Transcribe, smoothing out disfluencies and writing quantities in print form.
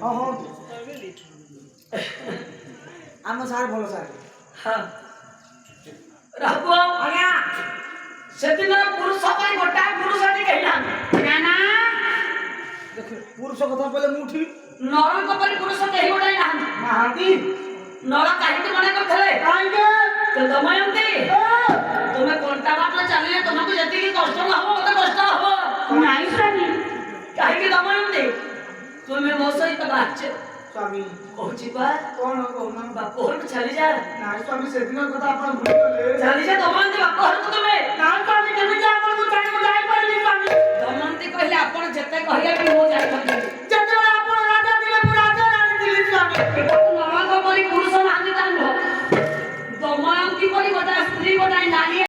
हाँ हाँ आम सार भल सार हाँ राघव आज्ञा सेदिन पुरुष पर गोटा पुरुष कहना ना देख पुरुष कथा पहले मु उठी नरक पर पुरुष कहीं गोटाई ना नाहांती नर कहीं मना करते काहे तो दमयंती तुम्हें कोणता बाटला चलिए तुमको जति की कष्ट न हो मते कष्ट हो नहीं स्वामी कहीं दमयंती तुम्हें मो सहित बाच्य स्वामी कहूची बा कौन कहना बाप घर चली जा ना स्वामी सेदिन कथा आपण भूली गले चली जा दमयंती बाप घर को तुम्हें ना स्वामी केबे जा आपण को जाई परली स्वामी दमयंती कहले आपण जते कहिया कि हो जाई परली जते आपण राजा दिले मु राजा रानी दिले स्वामी नरक परी पुरुष नांदी तांगो दमयंती परी गोटा स्त्री गोटा नारी